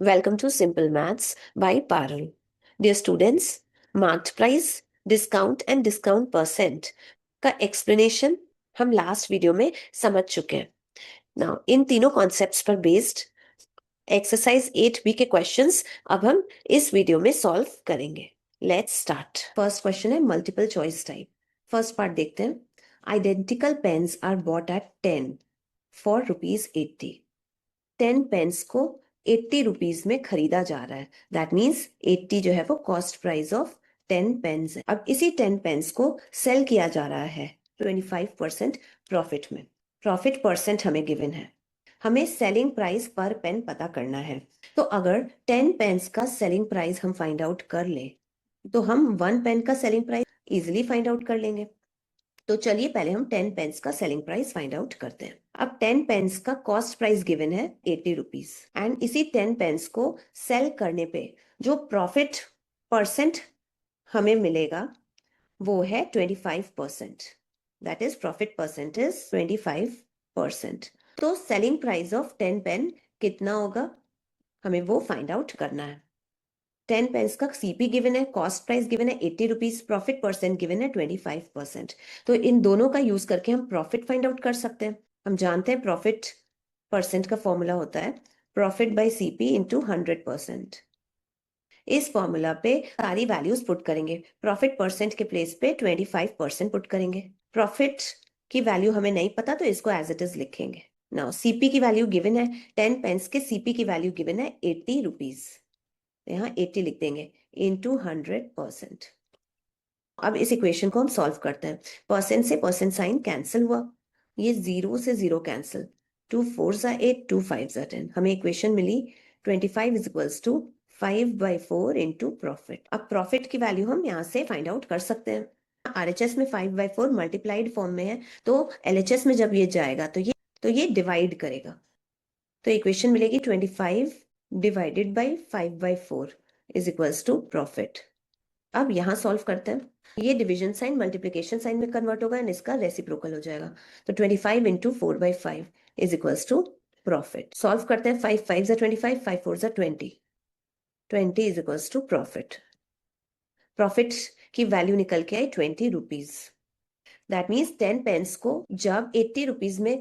Welcome to Simple Maths by Parul. Dear students, marked price, discount and discount percent का explanation हम last video में समझ चुके हैं. Now, इन तीनों कॉन्सेप्ट्स पर बेस्ड एक्सरसाइज 8B के क्वेश्चंस अब हम इस वीडियो में सॉल्व करेंगे. Let's start. फर्स्ट क्वेश्चन है multiple choice type. First part देखते हैं. Identical pens are bought at 10 for ₹80. 10 pens को 80 रुपीज में खरीदा जा रहा है. दैट मीन्स 80 जो है वो कॉस्ट प्राइस ऑफ 10 पेन्स है. अब इसी 10 पेन्स को सेल किया जा रहा है 25% प्रॉफिट में. प्रॉफिट परसेंट हमें गिवन है. हमें सेलिंग प्राइस पर पेन पता करना है. तो अगर 10 पेन्स का सेलिंग प्राइस हम फाइंड आउट कर ले तो हम 1 पेन का selling price easily find out कर लेंगे. तो चलिए पहले हम 10 पेन्स का सेलिंग प्राइस फाइंड आउट करते हैं. अब 10 पेन्स का कॉस्ट प्राइस गिवन है 80 रुपीज एंड इसी 10 पेन्स को सेल करने पे जो प्रॉफिट परसेंट हमें मिलेगा वो है 25%. That is profit percent is 25%. तो सेलिंग प्राइस ऑफ 10 पेन कितना होगा हमें वो फाइंड आउट करना है. 10 पेन्स का सीपी गिवन है, कॉस्ट प्राइस गिवन है 80 रुपीज, प्रॉफिट परसेंट गिवन है 25%. तो इन दोनों का यूज करके हम प्रॉफिट फाइंड आउट कर सकते हैं. हम जानते हैं प्रॉफिट परसेंट का फॉर्मूला होता है प्रॉफिट बाय सीपी इंटू 100%. इस फॉर्मूला पे सारी वैल्यूज पुट करेंगे. प्रॉफिट परसेंट के प्लेस पे 25% पुट करेंगे. प्रॉफिट की वैल्यू हमें नहीं पता तो इसको एज इट इज लिखेंगे. नाउ सीपी की वैल्यू गिवन है 10 पेन्स के सीपी की वैल्यू गिवन है 80 रुपीज. यहाँ 80 लिख देंगे इंटू 100%. अब इस इक्वेशन को हम सॉल्व करते हैं. परसेंट से परसेंट साइन कैंसिल हुआ, ये 0 से 0 कैंसिल. 2 4 ज़ा 8, 2 5 ज़ा 10. हमें इक्वेशन मिली 25 is equals to 5/4 into profit. अब प्रॉफिट की वैल्यू हम यहाँ से फाइंड आउट कर सकते हैं. RHS में 5/4 मल्टीप्लाइड फॉर्म में है तो LHS में जब ये जाएगा तो ये डिवाइड करेगा. तो इक्वेशन मिलेगी 25 divided by 5/4 is equals to profit. अब यहाँ सॉल्व करते हैं. ये डिवीजन साइन मल्टीप्लिकेशन साइन में कन्वर्ट होगा एंड इसका रेसिप्रोकल हो जाएगा. तो 25 into 4/5 is equals to profit. Solve करते हैं. 5 5 ज़ा 25, 5 4 ज़ा 20. 20 is equals to profit. Profit की वैल्यू निकल के आई 20 रुपीज. दैट मीन्स 10 पेन्स को जब 80 रुपीज में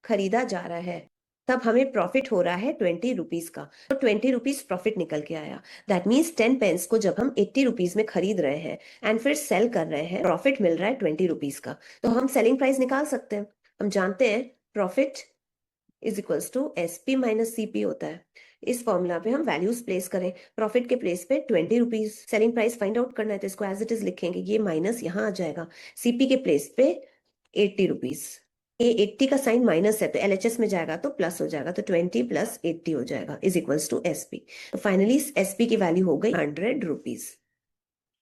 खरीदा जा रहा है तब हमें प्रॉफिट हो रहा है 20 रुपीज का. तो 20 रुपीज प्रॉफिट निकल के आया. दैट मीन्स 10 पेन्स को जब हम 80 रुपीज में खरीद रहे हैं एंड फिर सेल कर रहे हैं प्रॉफिट मिल रहा है 20 रुपीज का. तो हम सेलिंग प्राइस निकाल सकते हैं. हम जानते हैं profit is equals to SP minus CP होता है. इस फॉर्मूला पे हम वैल्यूज प्लेस करें. प्रॉफिट के प्लेस पे 20 rupees, selling price find out करना है तो इसको एज इट इज लिखेंगे. ये माइनस यहाँ आ जाएगा. सीपी के प्लेस पे 80 रुपीज. ये 80 का साइन माइनस है तो LHS में जाएगा तो प्लस हो जाएगा. तो 20 प्लस 80 हो जाएगा इज इक्वल्स टू एसपी. तो फाइनली एसपी की वैल्यू हो गई 100 रुपीज.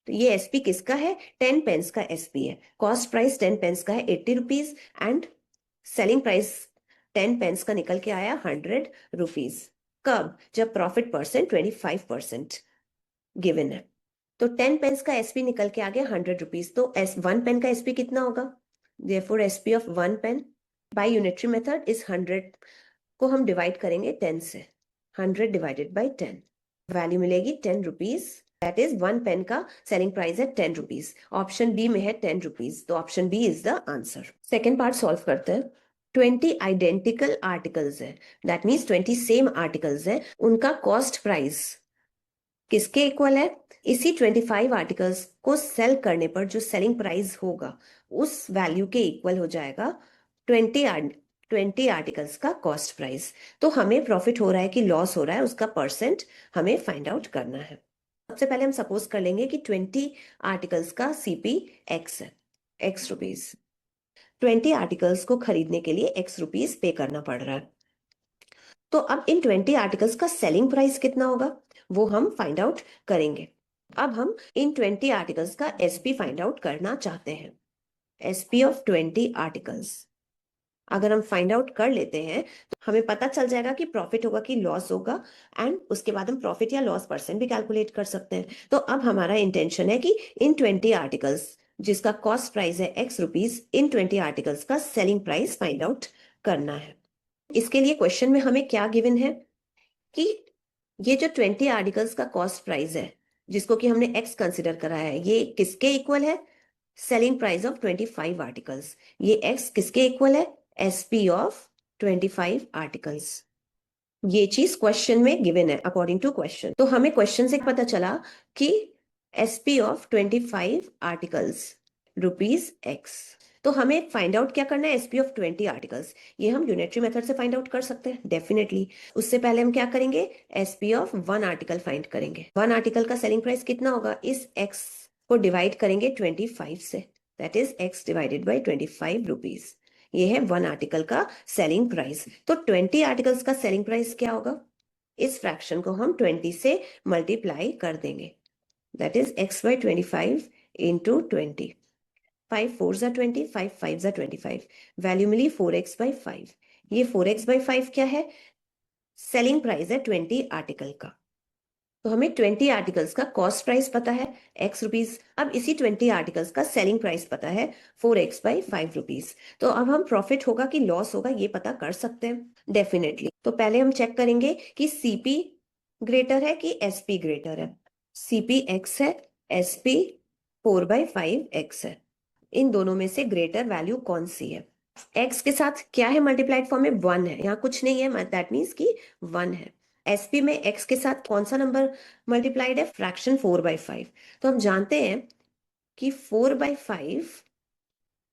तो ये एसपी किसका है? 10 पेन्स का एसपी है. कॉस्ट प्राइस 10 पेन्स का है 80 rupees and selling price 10 pens का निकल के आया 100 रुपीज. कब? जब प्रॉफिट परसेंट 25% गिवन है. तो 10 पेन्स का एसपी निकल के आ गया 100 रुपीज. तो 1 पेन का एसपी कितना होगा? Therefore, SP of 1 pen by unitary method is 100 को हम डिवाइड करेंगे 10 से. 100 डिवाइडेड बाई 10 वैल्यू मिलेगी 10 रुपीज. दैट इज 1 पेन का सेलिंग प्राइस है 10 रुपीज. ऑप्शन बी में है 10 रुपीज तो option B is the answer. Second part solve करते हैं. 20 आइडेंटिकल आर्टिकल्स है. दैट मीन्स 20 सेम आर्टिकल्स है. उनका कॉस्ट प्राइस किसके इक्वल है? इसी 25 आर्टिकल्स को सेल करने पर जो सेलिंग प्राइस होगा उस वैल्यू के इक्वल हो जाएगा 20 आर्टिकल्स का कॉस्ट प्राइस. तो हमें प्रॉफिट हो रहा है कि लॉस हो रहा है उसका परसेंट हमें फाइंड आउट करना है. सबसे पहले हम सपोज कर लेंगे कि 20 आर्टिकल्स का सीपी एक्स है, एक्स रुपीज. 20 आर्टिकल्स को खरीदने के लिए एक्स रुपीज पे करना पड़ रहा है. तो अब इन 20 आर्टिकल्स का सेलिंग प्राइस कितना होगा वो हम फाइंड आउट करेंगे. अब हम इन 20 आर्टिकल्स का एसपी फाइंड आउट करना चाहते हैं. एसपी ऑफ 20 आर्टिकल्स अगर हम फाइंड आउट कर लेते हैं तो हमें पता चल जाएगा कि प्रॉफिट होगा कि लॉस होगा एंड उसके बाद हम प्रॉफिट या लॉस परसेंट भी कैलकुलेट कर सकते हैं. तो अब हमारा इंटेंशन है कि इन 20 आर्टिकल्स जिसका कॉस्ट प्राइस है एक्स रुपीज, इन 20 आर्टिकल्स का सेलिंग प्राइस फाइंड आउट करना है. इसके लिए क्वेश्चन में हमें क्या गिवन है कि ये जो 20 आर्टिकल्स का कॉस्ट प्राइस है जिसको कि हमने एक्स कंसिडर करा है, ये किसके इक्वल है? Selling price of 25 articles. ये एक्स किसके इक्वल है? SP of 25 articles. ये चीज क्वेश्चन में गिवन है अकॉर्डिंग टू क्वेश्चन। तो हमें क्वेश्चन से पता चला कि SP of 25 articles rupees x. तो हमें फाइंड आउट क्या करना है? SP of 20 articles. ये हम यूनिटरी मेथड से फाइंड आउट कर सकते हैं डेफिनेटली। उससे पहले हम क्या करेंगे? एसपी ऑफ 1 आर्टिकल फाइंड करेंगे। 1 आर्टिकल का सेलिंग प्राइस कितना होगा? इस एक्स को डिवाइड करेंगे 25 से, that is x divided by 25 rupees. ये है 1 आर्टिकल का सेलिंग प्राइस। तो 20 आर्टिकल्स का सेलिंग प्राइस क्या होगा? इस फ्रैक्शन को हम 20 से मल्टीप्लाई कर देंगे, that is x by 25 into 20। 5 4 जा 20, 5 5 जा 25, वैल्यू मिली 4x by 5। ये 4x by 5 क्या है? सेलिंग प्राइस है 20 आर्टिकल का। तो हमें 20 आर्टिकल्स का कॉस्ट प्राइस पता है x रुपीज। अब इसी 20 आर्टिकल्स का सेलिंग प्राइस पता है 4x by 5 रुपीज। तो अब हम प्रॉफिट होगा कि लॉस होगा ये पता कर सकते हैं डेफिनेटली। तो पहले हम चेक करेंगे कि सीपी ग्रेटर है कि एसपी ग्रेटर है। सीपी एक्स है, एसपी 4/5 एक्स है। इन दोनों में से ग्रेटर वैल्यू कौन सी है? एक्स के साथ क्या है? मल्टीप्लाइड फॉर्म में 1 है, यहाँ कुछ नहीं है, दैट मीन्स कि 1 है। एसपी में एक्स के साथ कौन सा नंबर मल्टीप्लाइड है? फ्रैक्शन 4/5। तो हम जानते हैं कि 4/5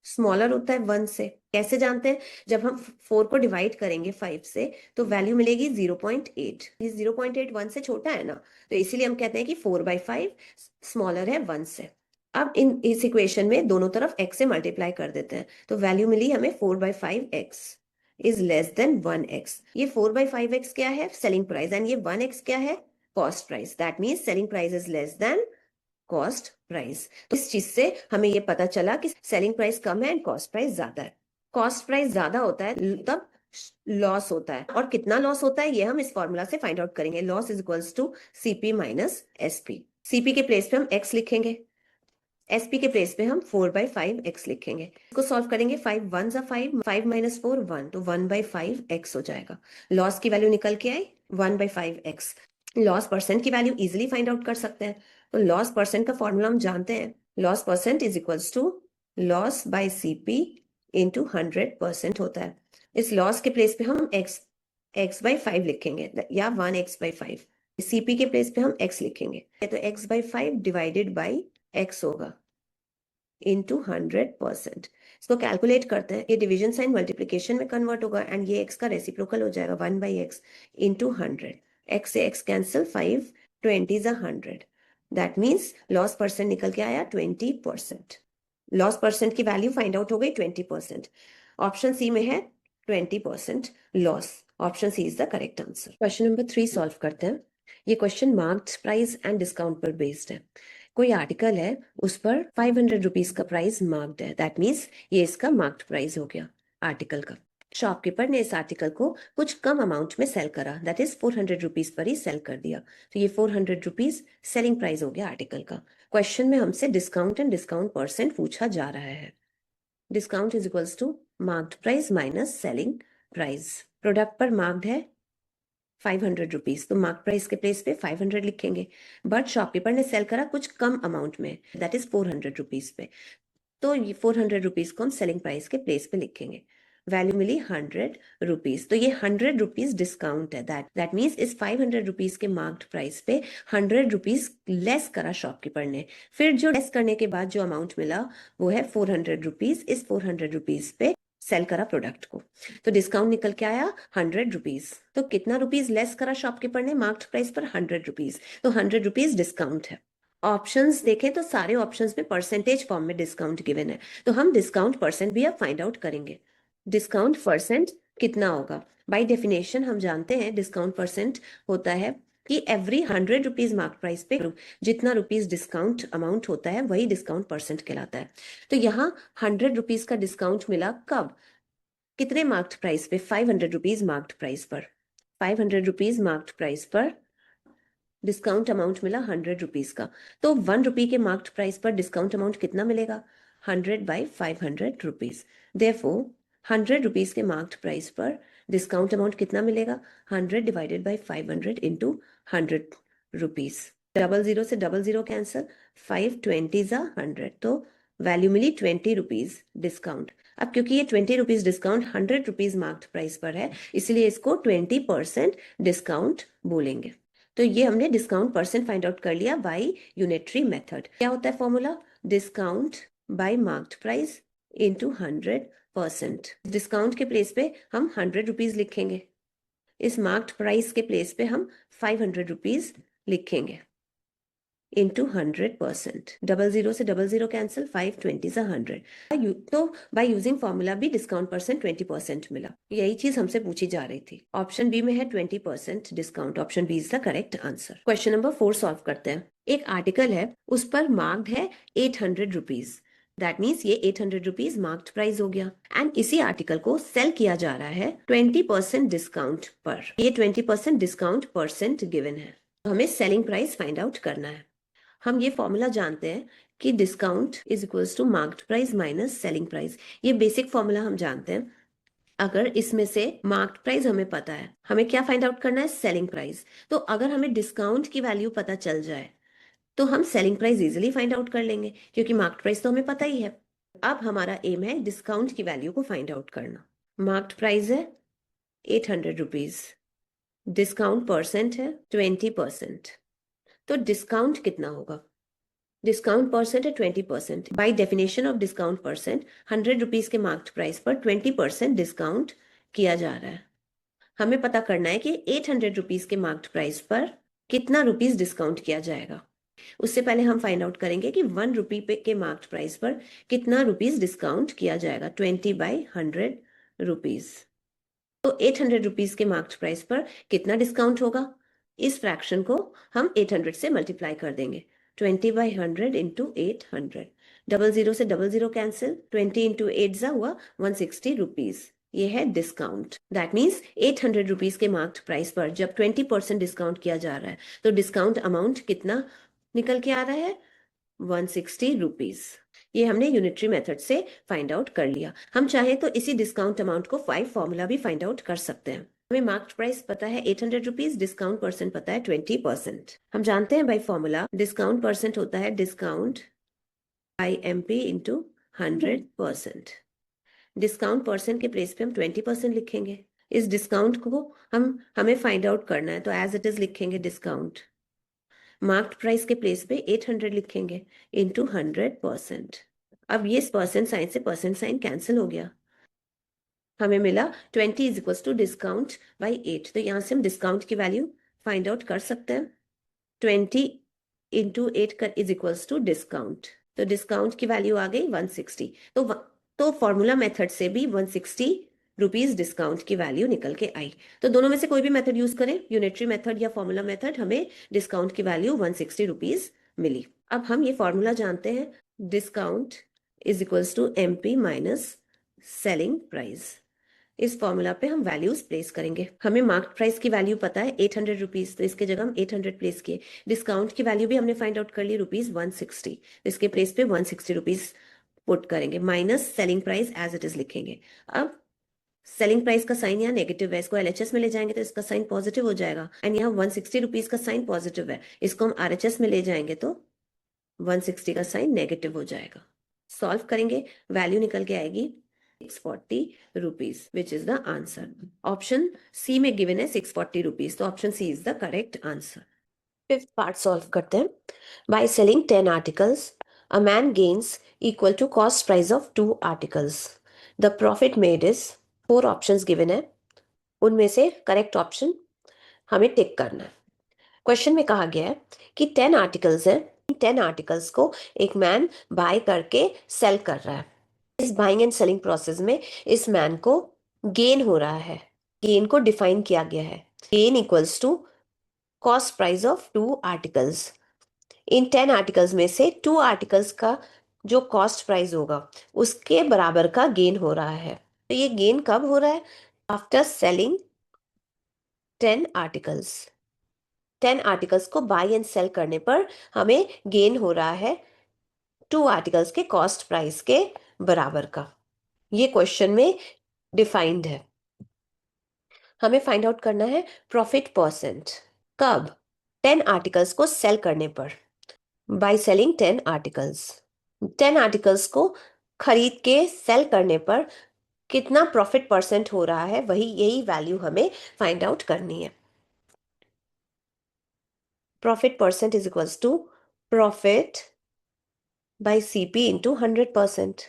स्मॉलर होता है 1 से। कैसे जानते हैं? जब हम 4 को डिवाइड करेंगे 5 से तो वैल्यू मिलेगी 0.8। ये 0.8 1 से छोटा है ना, तो इसीलिए हम कहते हैं कि 4/5 स्मॉलर है 1 से। अब इस इक्वेशन में दोनों तरफ x से मल्टीप्लाई कर देते हैं, तो वैल्यू मिली हमें 4/5x is less than 1x। ये 4/5x क्या है? Selling price. एंड ये 1x क्या है? Cost price. That means selling price is less than cost price. तो इस चीज से हमें ये पता चला कि सेलिंग प्राइस कम है एंड कॉस्ट प्राइस ज्यादा है। कॉस्ट प्राइस ज्यादा होता है तब लॉस होता है, और कितना लॉस होता है ये हम इस फॉर्मूला से फाइंड आउट करेंगे। Loss is equals to CP minus SP. CP के प्लेस पे हम एक्स लिखेंगे, एसपी के प्लेस पे हम 4/5x लिखेंगे। इसको सॉल्व करेंगे, 5 1 जा 5, 5 माइनस 4 1, तो 1/5x हो जाएगा। लॉस की वैल्यू निकल के आई 1/5x। लॉस परसेंट की वैल्यू इजिली फाइंड आउट कर सकते हैं। तो लॉस परसेंट का फॉर्मूला हम जानते हैं, loss percent is equals to loss by CP into 100% होता है। इस लॉस के प्लेस पे हम x/5 लिखेंगे या 1x/5। सीपी के प्लेस पे हम x लिखेंगे, तो x/5 डिवाइडेड बाई x होगा इंटू 100%। इसको कैलकुलेट करते हैं, ये डिवीजन साइन मल्टीप्लीकेशन में कन्वर्ट होगा एंड ये x का रेसिप्रोकल हो जाएगा 1/x इंटू 100। x से x कैंसिल, 5 20 जा 100, दैट मीन्स लॉस परसेंट निकल के आया 20%। लॉस परसेंट की वैल्यू फाइंड आउट हो गई 20%। ऑप्शन सी में है 20% loss. Option C is the correct answer. Question number 3 solve करते हैं। ये question marked price and discount पर बेस्ड है। कोई आर्टिकल है, उस पर 500 रुपीज का प्राइस मार्क्ड है, दैट मीन्स ये इसका मार्क्ड प्राइस हो गया आर्टिकल का। शॉपकीपर ने इस आर्टिकल को कुछ कम अमाउंट में सेल करा, दैट इज 400 रुपीज पर ही सेल कर दिया। तो ये 400 रुपीज सेलिंग प्राइस हो गया आर्टिकल का। क्वेश्चन में हमसे डिस्काउंट एंड डिस्काउंट परसेंट पूछा जा रहा है। Discount is equals to marked price minus selling price. Product पर मार्क्ड है 500 रुपीज, तो मार्क प्राइस के प्लेस पे 500 लिखेंगे। बट शॉपकीपर ने सेल करा कुछ कम अमाउंट में, दैट इज 400 रुपीज पे, तो ये 400 रुपीज को हम सेलिंग प्राइस के प्लेस पे लिखेंगे। वैल्यू मिली 100 रुपीज, तो ये 100 रुपीज डिस्काउंट है। दैट मीन्स इस 500 रुपीज के मार्क्ड प्राइस पे 100 रुपीज लेस करा शॉपकीपर ने। फिर जो लेस करने के बाद जो अमाउंट मिला वो है 400 रुपीज। इस 400 रुपीज पे सेल करा प्रोडक्ट को, तो डिस्काउंट निकल के आया 100 रुपीज। तो कितना रुपीज लेस करा शॉपकीपर ने मार्क्ड प्राइस पर? 100 रुपीज, तो 100 रुपीज डिस्काउंट है। ऑप्शंस देखें तो सारे ऑप्शंस में परसेंटेज फॉर्म में डिस्काउंट गिवन है, तो हम डिस्काउंट परसेंट भी अब फाइंड आउट करेंगे। डिस्काउंट परसेंट कितना होगा? बाय डेफिनेशन हम जानते हैं डिस्काउंट परसेंट होता है कि एवरी 100 रुपीज मार्क प्राइस पे जितना रुपीज डिस्काउंट अमाउंट होता है वही डिस्काउंट परसेंट कहलाता है। तो यहाँ 100 रुपीज का डिस्काउंट मिला कब? कितने मार्क्ड प्राइस पे? 500 रुपीज मार्क्ड प्राइस पर। 500 रुपीज मार्क्ड प्राइस पर डिस्काउंट अमाउंट मिला 100 रुपीज का। तो 1 रुपी के मार्क्ड प्राइस पर डिस्काउंट अमाउंट कितना मिलेगा? 100/500 रुपीज। देयरफॉर 100 रुपीज के मार्क्ड प्राइस पर डिस्काउंट अमाउंट कितना मिलेगा? 100 डिवाइडेड बाई 500 इंटू 100 रुपीज। 00 से 00 कैंसिल, 520 जा 100, तो वैल्यू मिली 20 रुपीज डिस्काउंट। अब क्योंकि ये 20 rupees discount 100 rupees marked price पर है, इसलिए इसको 20% डिस्काउंट बोलेंगे। तो ये हमने डिस्काउंट परसेंट फाइंड आउट कर लिया बाय यूनिटरी मेथड। क्या होता है formula? Discount bye marked price into 100%। Discount के प्लेस पे हम 100 रुपीज लिखेंगे, इस मार्क्ड प्राइस के प्लेस पे हम 500 रुपीज लिखेंगे इंटू 100%। 00 से 00 कैंसिल, 520 से 100। तो बाय यूजिंग फॉर्मूला भी डिस्काउंट परसेंट 20% मिला। यही चीज हमसे पूछी जा रही थी। ऑप्शन बी में है 20% discount. Option B is the correct answer. Question number 4 solve करते हैं। एक आर्टिकल है, उस पर मार्क्ड है 800 रुपीज। दैट मीन्स ये 800 रुपीज मार्क्ड प्राइस हो गया। एंड इसी आर्टिकल को सेल किया जा रहा है 20% डिस्काउंट पर। ये 20% डिस्काउंट परसेंट गिवन है, तो हमें सेलिंग प्राइस फाइंड आउट करना है। हम ये फॉर्मूला जानते हैं कि discount is equals to marked price minus selling price. ये बेसिक फॉर्मूला हम जानते हैं। अगर इसमें से मार्क्ड प्राइस हमें पता है, हमें क्या फाइंड आउट करना है? Selling price. तो अगर हमें डिस्काउंट की वैल्यू पता चल जाए तो हम selling price easily find out कर लेंगे, क्योंकि मार्क्ड प्राइस तो हमें पता ही है। अब हमारा एम है डिस्काउंट की वैल्यू को फाइंड आउट करना। मार्क्ड प्राइस है 800 रुपीज, डिस्काउंट परसेंट है 20%, तो डिस्काउंट कितना होगा? डिस्काउंट परसेंट है 20%। By definition of discount percent, 100 rupees के मार्क्ड प्राइस पर 20% डिस्काउंट किया जा रहा है। हमें पता करना है कि 800 रुपीज के मार्क्ड प्राइस पर कितना रुपीज डिस्काउंट किया जाएगा। उससे पहले हम फाइंड आउट करेंगे कि 1 रुपी पे के मार्क्ड प्राइस पर कितना रुपीज डिस्काउंट किया जाएगा। 20/100 रुपीज, तो 800 रुपीज के मार्क्ड प्राइस पर कितना डिस्काउंट होगा? इस फ्रैक्शन को हम 800 से मल्टीप्लाई कर देंगे। 20/100 इंटू 800। 00 से 00 कैंसिल, 20 इंटू 8 जा हुआ 160 रुपीज। ये है डिस्काउंट। दैट मीन्स 800 रुपीज के मार्क्ड प्राइस पर जब 20% डिस्काउंट किया जा रहा है, तो डिस्काउंट अमाउंट कितना निकल के आ रहा है? 160 रुपीज। ये हमने यूनिटरी मेथड से फाइंड आउट कर लिया। हम चाहे तो इसी डिस्काउंट अमाउंट को 5 फॉर्मूला भी फाइंड आउट कर सकते हैं। हमें मार्क्ड प्राइस पता है 800 रुपीज, डिस्काउंट परसेंट पता है 20%। हम जानते हैं बाई फॉर्मूला डिस्काउंट परसेंट होता है discount by MP into 100%। Discount percent के प्लेस पे हम 20% लिखेंगे। इस डिस्काउंट को हमें फाइंड आउट करना है, तो एज इट इज लिखेंगे डिस्काउंट। मार्क्ड प्राइस के प्लेस पे 800 लिखेंगे इंटू 100%। अब ये परसेंट साइन से परसेंट साइन कैंसिल हो गया, हमें मिला 20 is equal to discount by 8। तो यहाँ से हम डिस्काउंट की वैल्यू फाइंड आउट कर सकते हैं। 20 into 8 is equal to discount, तो डिस्काउंट की वैल्यू आ गई 160। तो फॉर्मूला मेथड से भी 160 रुपीज डिस्काउंट की वैल्यू निकल के आई। तो दोनों में से कोई भी मेथड यूज करें, यूनिटरी मेथड या फॉर्मूला मेथड, हमें डिस्काउंट की वैल्यू 160 रुपीज मिली। अब हम ये फॉर्मूला जानते हैं, discount is equals to MP minus selling price. इस फॉर्मूला पे हम वैल्यूज प्लेस करेंगे। हमें मार्क्ड प्राइस की वैल्यू पता है 800 रुपीज, तो इसके जगह हम 800 प्लेस किए। डिस्काउंट की वैल्यू भी हमने फाइंड आउट कर ली रुपीज 160, इसके प्लेस पे 160 रुपीज पुट करेंगे, minus selling price as it is लिखेंगे। अब सेलिंग प्राइस का साइन यहाँ नेगेटिव है, इसको LHS में ले जाएंगे तो इसका साइन पॉजिटिव हो जाएगा। एंड यहाँ 160 रुपीज का साइन पॉजिटिव है, इसको हम RHS में ले जाएंगे तो 160 का साइन नेगेटिव हो जाएगा। सॉल्व करेंगे, वैल्यू निकल के आएगी 640 rupees, which is the answer. Option C में गिवन है 640 रुपीज, तो option C is the correct answer. Fifth part solve करते हैं। By selling 10 articles, a man gains equal to cost price of 2 articles. The profit made is, 4 options given है, उनमें से correct option हमें टिक करना है। क्वेश्चन में कहा गया है कि 10 आर्टिकल्स हैं, 10 आर्टिकल्स को एक मैन बाय करके सेल कर रहा है। इस बाइंग एंड सेलिंग प्रोसेस में इस मैन को गेन हो रहा है। गेन को डिफाइन किया गया है, gain equals to cost price of 2 articles. इन 10 आर्टिकल्स में से 2 आर्टिकल्स का जो कॉस्ट प्राइस होगा उसके बराबर का गेन हो रहा है। तो ये गेन कब हो रहा है? After selling 10 articles. 10 आर्टिकल्स को बाय एंड सेल करने पर हमें गेन हो रहा है 2 आर्टिकल्स के कॉस्ट प्राइस के बराबर का। ये क्वेश्चन में डिफाइंड है। हमें फाइंड आउट करना है प्रॉफिट परसेंट। कब? 10 आर्टिकल्स को सेल करने पर, बाय सेलिंग 10 आर्टिकल्स, 10 आर्टिकल्स को खरीद के सेल करने पर कितना प्रॉफिट परसेंट हो रहा है, वही यही वैल्यू हमें फाइंड आउट करनी है। Profit percent is equals to profit by CP into 100%।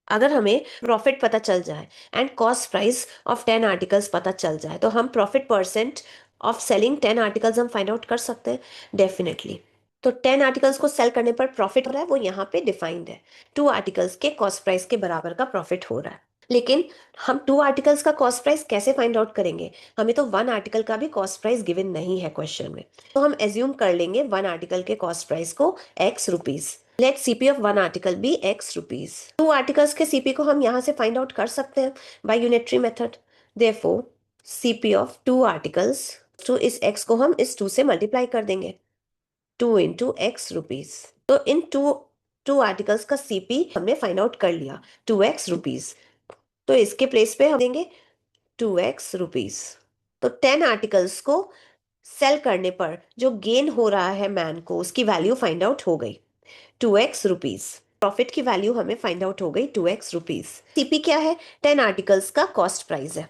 अगर हमें प्रॉफिट पता चल जाए and cost price of 10 articles पता चल जाए तो हम profit percent of selling 10 articles हम फाइंड आउट कर सकते हैं डेफिनेटली। तो 10 आर्टिकल्स को सेल करने पर प्रॉफिट हो रहा है, वो यहाँ पे डिफाइंड है। 2 आर्टिकल्स के कॉस्ट प्राइस के बराबर का प्रॉफिट हो रहा है। लेकिन हम 2 आर्टिकल्स का कॉस्ट प्राइस कैसे फाइंड आउट करेंगे? हमें तो 1 आर्टिकल का भी कॉस्ट प्राइस गिवन नहीं है क्वेश्चन में, तो हम एज्यूम कर लेंगे 1 आर्टिकल के कॉस्ट प्राइस को x rupees. Let CP of 1 article be x rupees. 2 articles के सीपी को हम यहाँ से फाइंड आउट कर सकते हैं by unitary method. Therefore CP of 2 articles, तो इस x को हम इस 2 से मल्टीप्लाई कर देंगे, 2 इंटू एक्स रुपीज। तो इन टू आर्टिकल्स का सीपी हमने फाइंड आउट कर लिया 2x रुपीज। तो इसके प्लेस पे हम देंगे 2x रुपीज। तो 10 आर्टिकल्स को सेल करने पर जो गेन हो रहा है मैन को, उसकी वैल्यू फाइंड आउट हो गई 2x रुपीज। प्रॉफिट की वैल्यू हमें फाइंड आउट हो गई 2x रुपीज। सीपी क्या है? 10 आर्टिकल्स का कॉस्ट प्राइस है।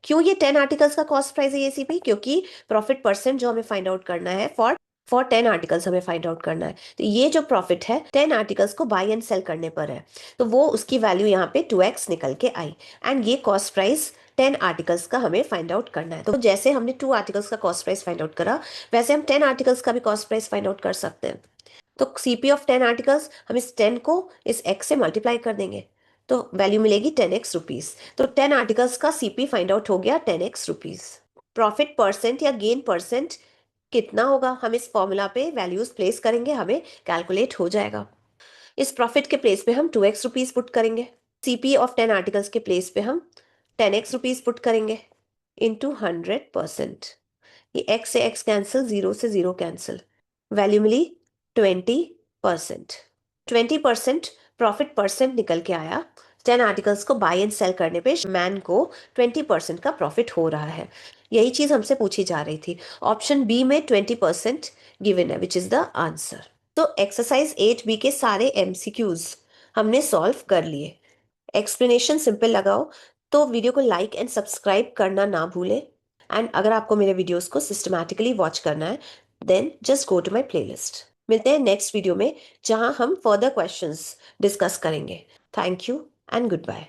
क्यों ये 10 आर्टिकल्स का कॉस्ट प्राइस है ये सीपी? क्योंकि प्रॉफिट परसेंट जो हमें फाइंड आउट करना है फॉर 10 आर्टिकल्स हमें फाइंड आउट करना है। तो ये जो प्रॉफिट है 10 आर्टिकल्स को बाय एंड सेल करने पर है, तो वो उसकी वैल्यू यहाँ पे 2x निकल के आई। एंड ये कॉस्ट प्राइस 10 आर्टिकल्स का हमें फाइंड आउट करना है। तो जैसे हमने 2 आर्टिकल्स का कॉस्ट प्राइस फाइंड आउट करा, वैसे हम 10 आर्टिकल्स का भी कॉस्ट प्राइस फाइंड आउट कर सकते हैं। तो सीपी ऑफ 10 आर्टिकल्स, हम इस 10 को इस x से मल्टीप्लाई कर देंगे तो वैल्यू मिलेगी 10x रुपीज। तो 10 आर्टिकल्स का सीपी फाइंड आउट हो गया 10x रुपीज। प्रॉफिट परसेंट या गेन परसेंट कितना होगा, हम इस फॉर्मूला पे वैल्यूज प्लेस करेंगे, हमें कैलकुलेट हो जाएगा। इस प्रॉफिट के प्लेस पे हम 2x रुपीज पुट करेंगे, सीपी ऑफ 10 आर्टिकल्स के प्लेस पे हम 10x रुपीज पुट करेंगे इंटू 100%। ये x से x कैंसिल, 0 से 0 कैंसिल, वैल्यू मिली 20%। 20% प्रॉफिट परसेंट निकल के आया। 10 आर्टिकल्स को बाय एंड सेल करने पे मैन को 20% का प्रॉफिट हो रहा है। यही चीज हमसे पूछी जा रही थी। ऑप्शन बी में 20% गिवन है, विच इज द आंसर। तो एक्सरसाइज 8B के सारे एमसीक्यूज हमने सॉल्व कर लिए। एक्सप्लेनेशन सिंपल लगाओ तो वीडियो को लाइक एंड सब्सक्राइब करना ना भूलें। एंड अगर आपको मेरे वीडियोस को सिस्टमैटिकली वॉच करना है then just go to my playlist. मिलते हैं नेक्स्ट वीडियो में जहां हम फर्दर क्वेश्चंस डिस्कस करेंगे। Thank you and good bye.